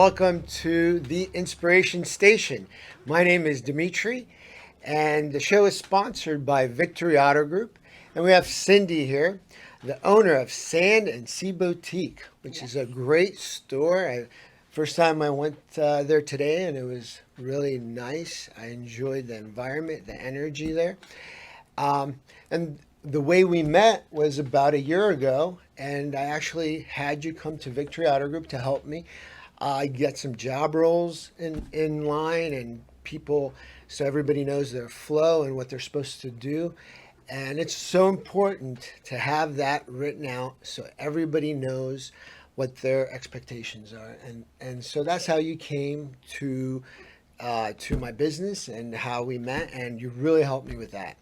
welcome to the Inspiration Station. My name is Dimitri, and the show is sponsored by Victory Auto Group. And we have Cindy here, the owner of Sand and Sea Boutique, which is a great store. First time I went there today, and it was really nice. I enjoyed the environment, the energy there. And the way we met was about a year ago, and I actually had you come to Victory Auto Group to help me get some job roles in line and people so everybody knows their flow and what they're supposed to do. And it's so important to have that written out so everybody knows what their expectations are. And so that's how you came to my business and how we met, and you really helped me with that,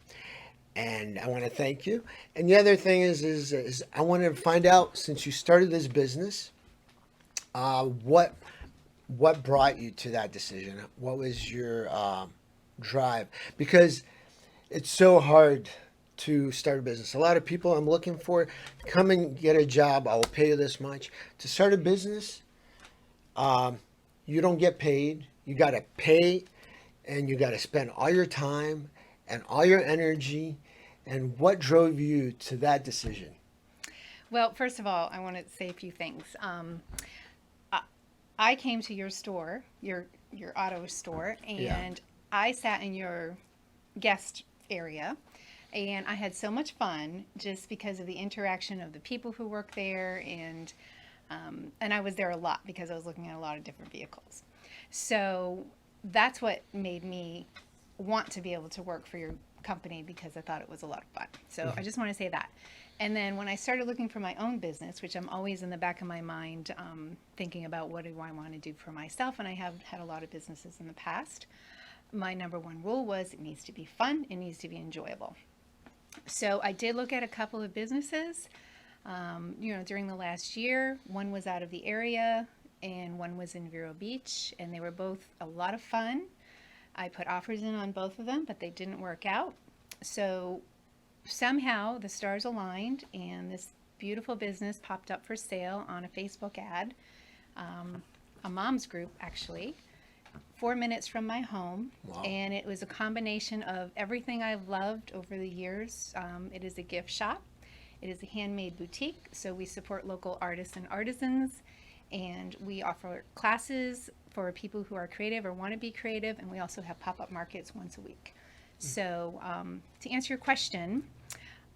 and I want to thank you. And the other thing is I want to find out, since you started this business, what brought you to that decision? What was your drive? Because it's so hard to start a business. A lot of people I'm looking for come and get a job. I will pay you this much. To start a business, you don't get paid. You got to pay, and you got to spend all your time and all your energy. And what drove you to that decision? Well, first of all, I want to say a few things. I I came to your store, your auto store, Yeah. and I sat in your guest area, and I had so much fun just because of the interaction of the people who work there, and I was there a lot because I was looking at a lot of different vehicles. So that's what made me want to be able to work for your company because I thought it was a lot of fun. So I just want to say that. And then when I started looking for my own business, which I'm always in the back of my mind thinking about what do I want to do for myself, and I have had a lot of businesses in the past, my number one rule was it needs to be fun, it needs to be enjoyable. So I did look at a couple of businesses, during the last year. One was out of the area and one was in Vero Beach, and they were both a lot of fun. I put offers in on both of them, but they didn't work out. So somehow the stars aligned, and this beautiful business popped up for sale on a Facebook ad, a mom's group actually, 4 minutes from my home. Wow. And it was a combination of everything I've loved over the years. It is a gift shop, it is a handmade boutique, so we support local artists and artisans, and we offer classes for people who are creative or want to be creative, and we also have pop-up markets once a week. So to answer your question,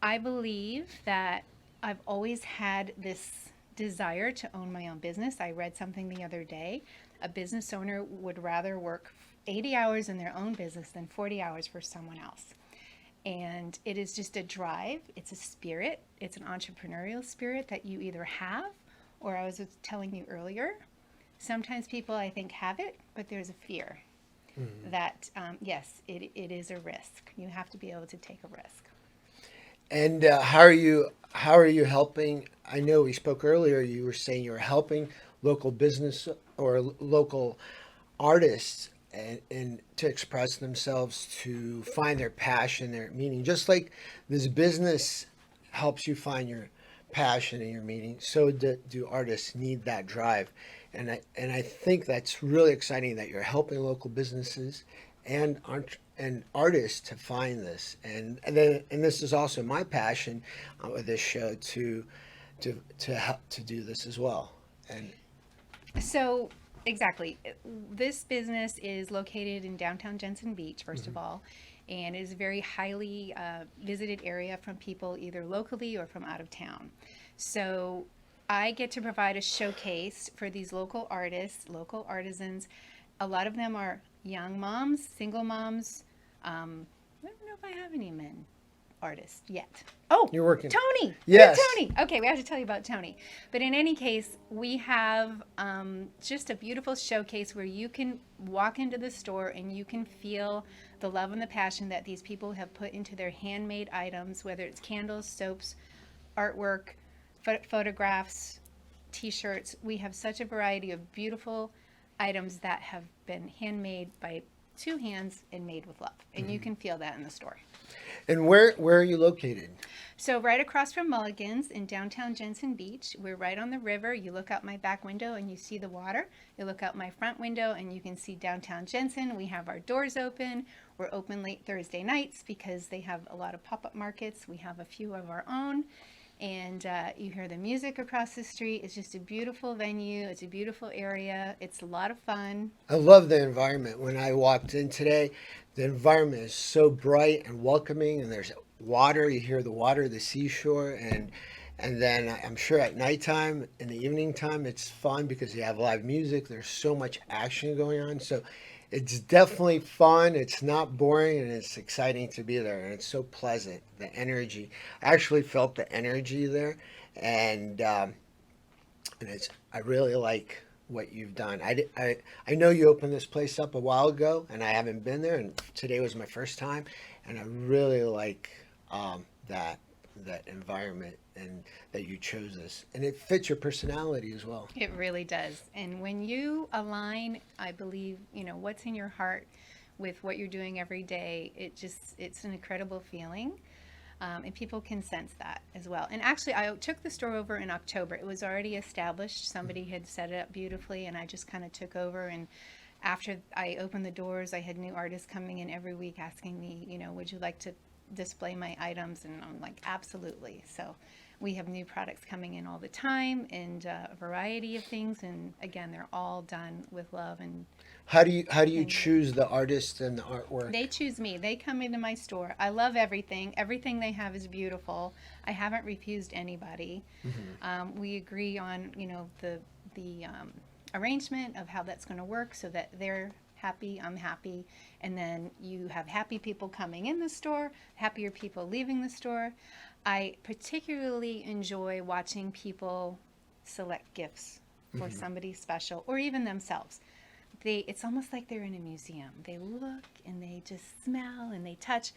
I believe that I've always had this desire to own my own business. I read something the other day. A business owner would rather work 80 hours in their own business than 40 hours for someone else. And it is just a drive, it's a spirit, it's an entrepreneurial spirit that you either have, or I was telling you earlier, sometimes people I think have it, but there's a fear that, yes, it is a risk. You have to be able to take a risk. And how are you helping? I know we spoke earlier. You were saying you were helping local business or local artists and to express themselves, to find their passion, their meaning. Just like this business helps you find your passion and your meaning, so do artists need that drive. And I think that's really exciting that you're helping local businesses and artists to find this. And this is also my passion with this show to help to do this as well. And So, exactly. This business is located in downtown Jensen Beach, first of all, and is a very highly visited area from people either locally or from out of town. So, I get to provide a showcase for these local artists, local artisans. A lot of them are young moms, single moms. I don't know if I have any men artist yet. Oh, you're working. Tony. Yes. Tony. Okay, we have to tell you about Tony. But in any case, we have just a beautiful showcase where you can walk into the store and you can feel the love and the passion that these people have put into their handmade items, whether it's candles, soaps, artwork, photographs, t-shirts. We have such a variety of beautiful items that have been handmade by two hands and made with love. And you can feel that in the store. And where are you located? So right across from Mulligan's in downtown Jensen Beach, we're right on the river. You look out my back window and you see the water. You look out my front window and you can see downtown Jensen. We have our doors open. We're open late Thursday nights because they have a lot of pop-up markets. We have a few of our own. And you hear the music across the street. It's just a beautiful venue. It's a beautiful area. It's a lot of fun. I love the environment. When I walked in today, the environment is so bright and welcoming, and there's water. You hear the water, the seashore, and then I'm sure at nighttime, in the evening time, it's fun because you have live music. There's so much action going on. So it's definitely fun. It's not boring, and it's exciting to be there. And it's so pleasant. The energy. I actually felt the energy there, and I really like what you've done. I know you opened this place up a while ago, and I haven't been there, and today was my first time, and I really like that environment and that you chose this, and it fits your personality as well. It really does. And when you align, I believe, what's in your heart with what you're doing every day, it's an incredible feeling. And people can sense that as well. And actually, I took the store over in October. It was already established. Somebody had set it up beautifully, and I just kind of took over. And after I opened the doors, I had new artists coming in every week asking me, would you like to display my items? And I'm like, absolutely. So we have new products coming in all the time, and a variety of things. And again, they're all done with love. And How do you choose the artist and the artwork? they choose me. They come into my store. I love everything. Everything they have is beautiful. I haven't refused anybody. We agree on, the arrangement of how that's going to work so that they're happy, I'm happy, and then you have happy people coming in the store, happier people leaving the store. I particularly enjoy watching people select gifts for somebody special or even themselves. It's almost like they're in a museum. They look and they just smell and they touch.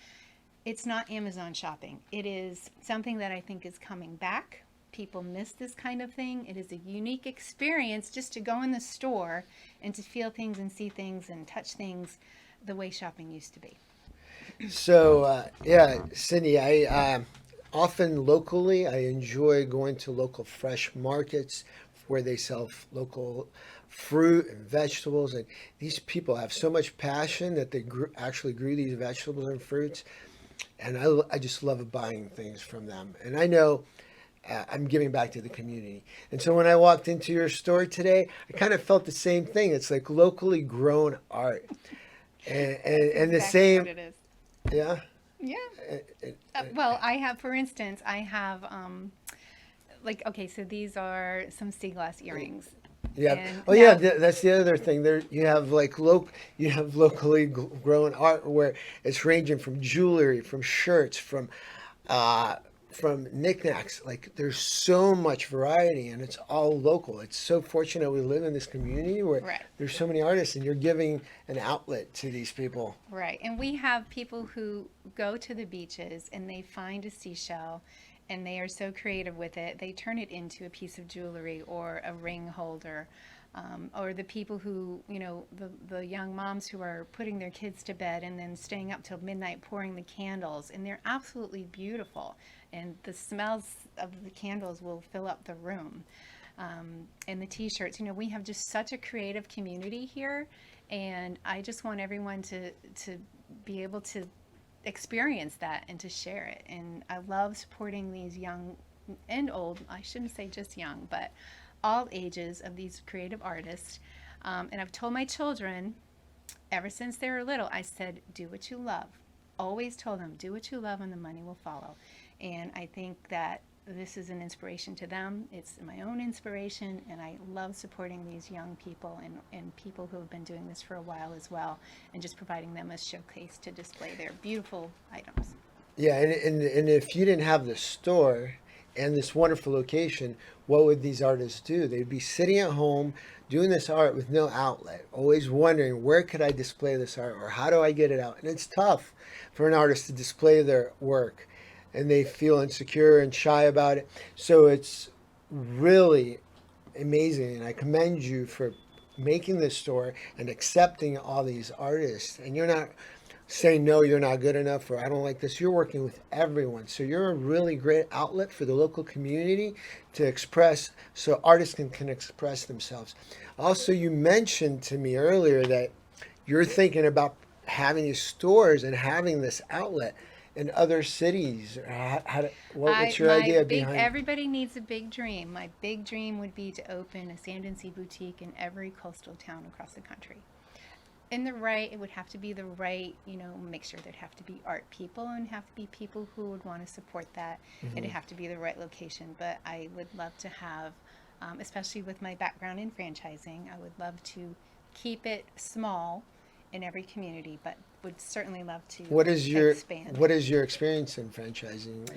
It's not Amazon shopping. It is something that I think is coming back. People miss this kind of thing. It is a unique experience just to go in the store and to feel things and see things and touch things the way shopping used to be. So yeah, Cindy, I often locally I enjoy going to local fresh markets where they sell local fruit and vegetables, and these people have so much passion that they actually grew these vegetables and fruits, and I just love buying things from them. And I know I'm giving back to the community. And so when I walked into your store today, I kind of felt the same thing. It's like locally grown art, and the Exactly what same, it is. yeah. Yeah. Uh, Well, I have, for instance, okay, so these are some sea glass earrings. Yeah. And Oh, yeah. now, That's the other thing. There, you have you have locally grown art where it's ranging from jewelry, from shirts, uh, from knickknacks. Like there's so much variety, and it's all local. It's so fortunate we live in this community where right. there's so many artists, and you're giving an outlet to these people. Right. And we have people who go to the beaches and they find a seashell and they are so creative with it. They turn it into a piece of jewelry or a ring holder. Or the people who, the young moms who are putting their kids to bed and then staying up till midnight pouring the candles. And they're absolutely beautiful. And the smells of the candles will fill up the room. And the t-shirts, we have just such a creative community here. And I just want everyone to be able to experience that and to share it. And I love supporting these young and old, I shouldn't say just young, but all ages of these creative artists. And I've told my children ever since they were little, I said, do what you love. Always told them, do what you love and the money will follow. And I think that this is an inspiration to them. It's my own inspiration, and I love supporting these young people and people who have been doing this for a while as well, and just providing them a showcase to display their beautiful items. Yeah, and if you didn't have the store and this wonderful location, what would these artists do? They'd be sitting at home doing this art with no outlet, always wondering where could I display this art or how do I get it out? And it's tough for an artist to display their work, and they feel insecure and shy about it. So it's really amazing, and I commend you for making this store and accepting all these artists. And you're not say no, you're not good enough, or I don't like this. You're working with everyone, so you're a really great outlet for the local community to express, so artists can express themselves. Also, you mentioned to me earlier that you're thinking about having these stores and having this outlet in other cities. What's your My idea big, behind? everybody needs a big dream. My big dream would be to open a Sand and Sea boutique in every coastal town across the country. It would have to be the right, make sure there'd have to be art people and have to be people who would want to support that. It'd have to be the right location. But I would love to have, especially with my background in franchising, I would love to keep it small in every community, but would certainly love to What is your expand. what is your experience in franchising?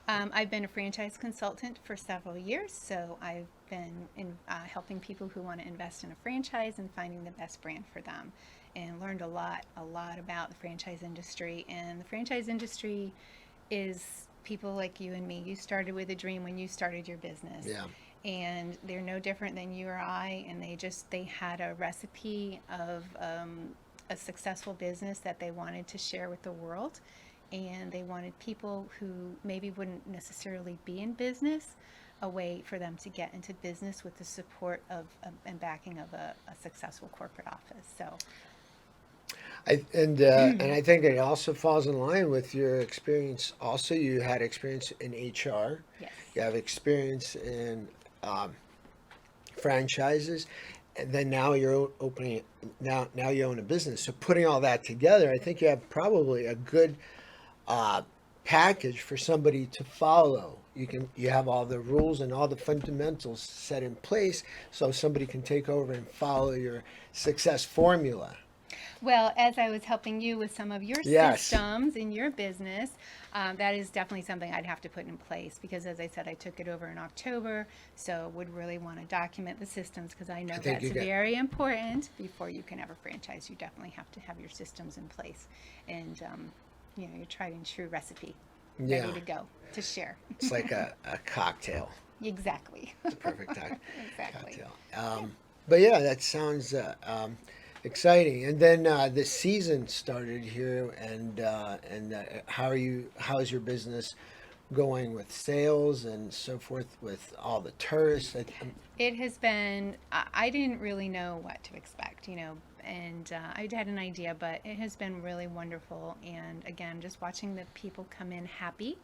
I've been a franchise consultant for several years, so I've been helping people who want to invest in a franchise and finding the best brand for them, and learned a lot about the franchise industry. And the franchise industry is people like you and me. You started with a dream when you started your business, Yeah. and they're no different than you or I. And they had a recipe of a successful business that they wanted to share with the world, and they wanted people who maybe wouldn't necessarily be in business a way for them to get into business with the support of and backing of a successful corporate office. So And I think it also falls in line with your experience. Also, you had experience in HR. yes. You have experience in um, franchises, and then now you're opening. Now you own a business. So putting all that together, I think you have probably a good uh, package for somebody to follow. You have all the rules and all the fundamentals set in place, so somebody can take over and follow your success formula. Well, as I was helping you with some of your Yes. systems in your business, that is definitely something I'd have to put in place because, as I said, I took it over in October, so would really want to document the systems because I know I think that's you get. very important before you can ever franchise. You definitely have to have your systems in place and, your tried and true recipe Yeah. ready to go to share. It's like a cocktail. Exactly. It's a perfect Exactly. cocktail. Yeah. But yeah, that sounds exciting. And then the season started here, and how are you? How is your business going with sales and so forth with all the tourists? It has been, I didn't really know what to expect, and I had an idea, but it has been really wonderful. And again, just watching the people come in happy.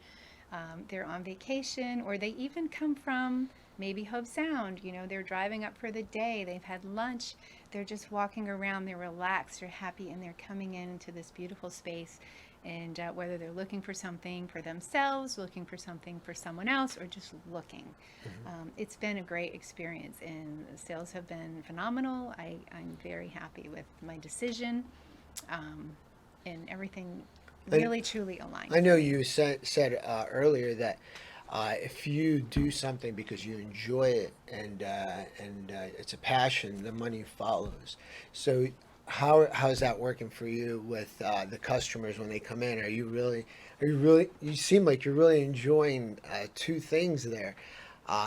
They're on vacation, or they even come from maybe Hobe Sound. They're driving up for the day, they've had lunch, they're just walking around, they're relaxed, they're happy, and they're coming into this beautiful space. And whether they're looking for something for themselves, looking for something for someone else, or just looking, it's been a great experience, and the sales have been phenomenal. I'm very happy with my decision, and everything really truly aligned I for know me. you said earlier that if you do something because you enjoy it and it's a passion, the money follows. So how's that working for you with the customers when they come in? You seem like you're really enjoying two things there.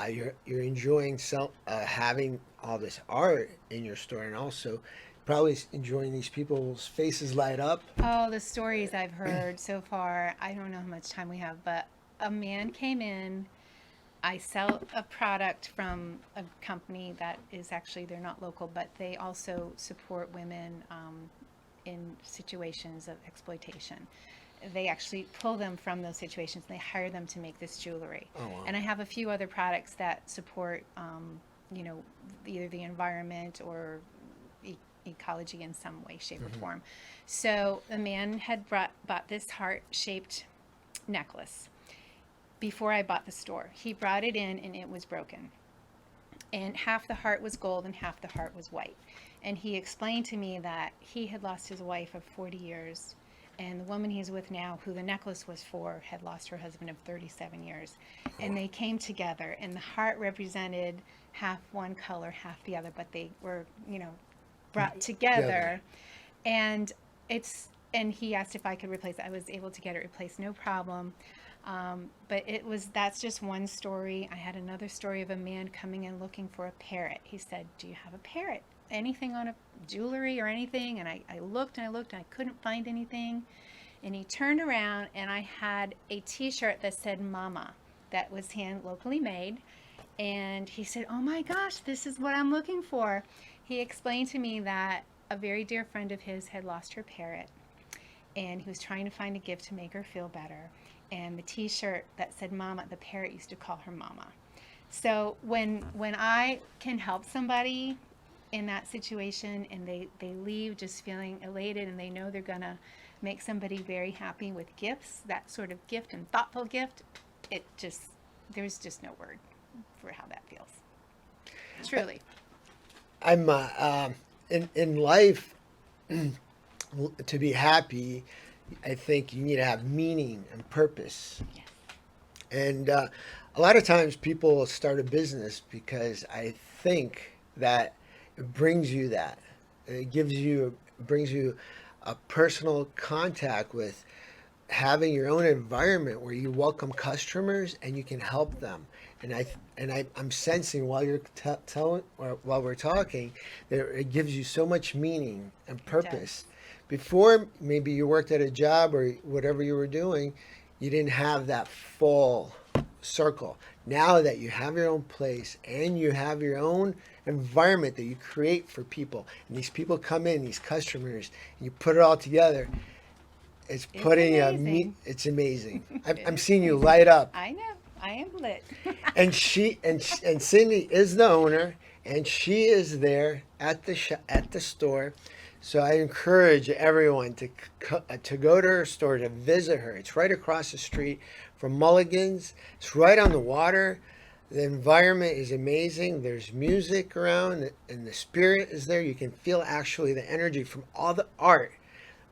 You're enjoying having all this art in your store, and also probably enjoying these people's faces light up. Oh, the stories I've heard so far. I don't know how much time we have, but a man came in. I sell a product from a company that is actually, they're not local, but they also support women in situations of exploitation. They actually pull them from those situations. They hire them to make this jewelry. Oh wow. And I have a few other products that support, you know, either the environment or ecology in some way, shape, or form. So the man had bought this heart-shaped necklace before I bought the store. He brought it in and it was broken. And half the heart was gold and half the heart was white. And he explained to me that he had lost his wife of 40 years, and the woman he's with now, who the necklace was for, had lost her husband of 37 years. And they came together, and the heart represented half one color, half the other, but they were, brought together. And and he asked if I could replace it. I was able to get it replaced, no problem. But that's just one story. I had another story of a man coming in looking for a parrot. He said, "Do you have a parrot?" anything on a jewelry or anything. And I looked and I looked and I couldn't find anything. And he turned around and I had a t-shirt that said Mama, that was locally made. And he said, "Oh my gosh, this is what I'm looking for." He explained to me that a very dear friend of his had lost her parrot, and he was trying to find a gift to make her feel better. And the t-shirt that said Mama, the parrot used to call her Mama. So when I can help somebody in that situation and they leave just feeling elated and they know they're gonna make somebody very happy with gifts, that sort of gift and thoughtful gift, there's just no word for how that feels. Truly. I'm in life, to be happy, I think you need to have meaning and purpose. Yes. And a lot of times people will start a business because I think that it brings you that. It brings you a personal contact with having your own environment where you welcome customers and you can help them. I'm sensing while you're telling or while we're talking that it gives you so much meaning and purpose. Before, maybe you worked at a job or whatever you were doing, you didn't have that full circle. Now that you have your own place and you have your own environment that you create for people, and these people come in, these customers, and you put it all together, it's amazing. It's amazing. I'm seeing you light up. I know. I am lit. And Cindy is the owner, and she is there at the store. So I encourage everyone to go to her store, to visit her. It's right across the street from Mulligan's. It's right on the water. The environment is amazing. There's music around, and the spirit is there. You can feel actually the energy from all the art,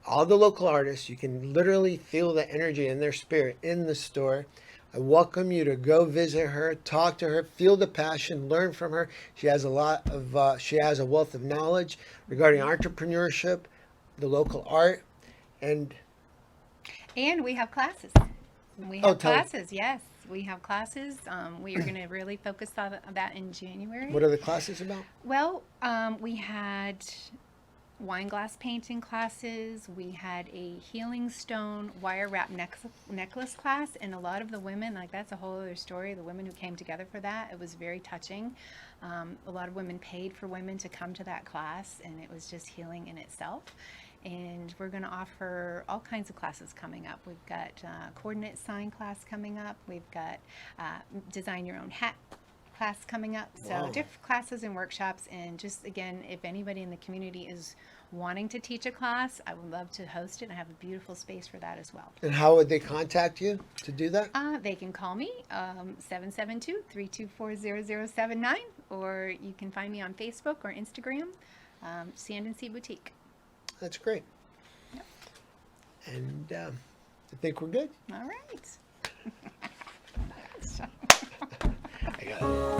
all the local artists. You can literally feel the energy in their spirit in the store. I welcome you to go visit her, talk to her, feel the passion, learn from her. She has a wealth of knowledge regarding entrepreneurship, the local art, and we have classes. Yes. We have classes. We are going to really focus on that in January. What are the classes about? Well, we had wine glass painting classes. We had a healing stone wire wrap necklace class, and a lot of the women, like, that's a whole other story. The women who came together for that, it was very touching. A lot of women paid for women to come to that class, and it was just healing in itself. And we're going to offer all kinds of classes coming up. We've got coordinate sign class coming up. We've got design your own hat class coming up. So Wow. different classes and workshops. And just, again, if anybody in the community is wanting to teach a class, I would love to host it. I have a beautiful space for that as well. And how would they contact you to do that? They can call me 772-324-0079, or you can find me on Facebook or Instagram, Sand and Sea Boutique. That's great. Yep. And I think we're good. All right. I got it.